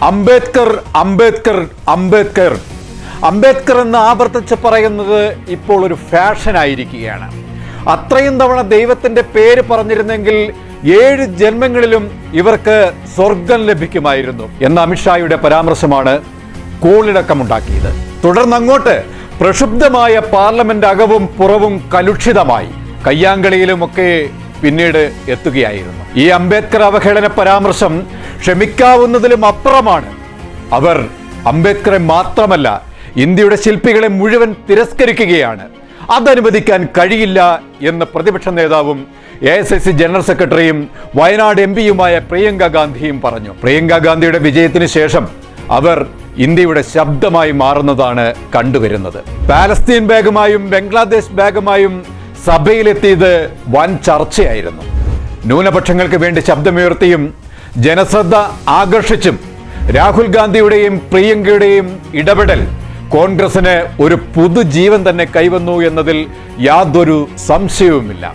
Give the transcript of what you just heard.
അംബേദ്കർ അംബേദ്കർ അംബേദ്കർ അംബേദ്കർ എന്ന് ആവർത്തിച്ച് പറയുന്നത് ഇപ്പോൾ ഒരു ഫാഷനായിരിക്കുകയാണ്. അത്രയും തവണ ദൈവത്തിൻ്റെ പേര് പറഞ്ഞിരുന്നെങ്കിൽ 7 ജന്മങ്ങളിലും ഇവർക്ക് സ്വർഗം ലഭിക്കുമായിരുന്നു എന്ന അമിത്ഷായുടെ പരാമർശമാണ് കോളിളക്കമുണ്ടാക്കിയത്. തുടർന്നങ്ങോട്ട് പ്രക്ഷുബ്ധമായ പാർലമെന്റ് അകവും പുറവും കലുഷിതമായി, കയ്യാങ്കളിയിലുമൊക്കെ പിന്നീട് എത്തുകയായിരുന്നു. ഈ അംബേദ്കർ അവഹേളന പരാമർശം ക്ഷമിക്കാവുന്നതിലും അപ്പുറമാണ്. അവർ അംബേദ്കറെ മാത്രമല്ല, ഇന്ത്യയുടെ ശില്പികളെ മുഴുവൻ തിരസ്കരിക്കുകയാണ്. അതനുവദിക്കാൻ കഴിയില്ല എന്ന് പ്രതിപക്ഷ നേതാവും AICC ജനറൽ സെക്രട്ടറിയും വയനാട് MP-യുമായ പ്രിയങ്ക ഗാന്ധിയും പറഞ്ഞു. പ്രിയങ്ക ഗാന്ധിയുടെ വിജയത്തിന് ശേഷം അവർ ഇന്ത്യയുടെ ശബ്ദമായി മാറുന്നതാണ് കണ്ടുവരുന്നത്. പാലസ്തീൻ ബാഗുമായും ബംഗ്ലാദേശ് ബാഗുമായും സഭയിലെത്തിയത് വൻ ചർച്ചയായിരുന്നു. ന്യൂനപക്ഷങ്ങൾക്ക് വേണ്ടി ശബ്ദമുയർത്തിയും ജനശ്രദ്ധ ആകർഷിച്ചും രാഹുൽ ഗാന്ധിയുടെയും പ്രിയങ്കയുടെയും ഇടപെടൽ കോൺഗ്രസിന് ഒരു പുതുജീവൻ തന്നെ കൈവന്നു എന്നതിൽ യാതൊരു സംശയവുമില്ല.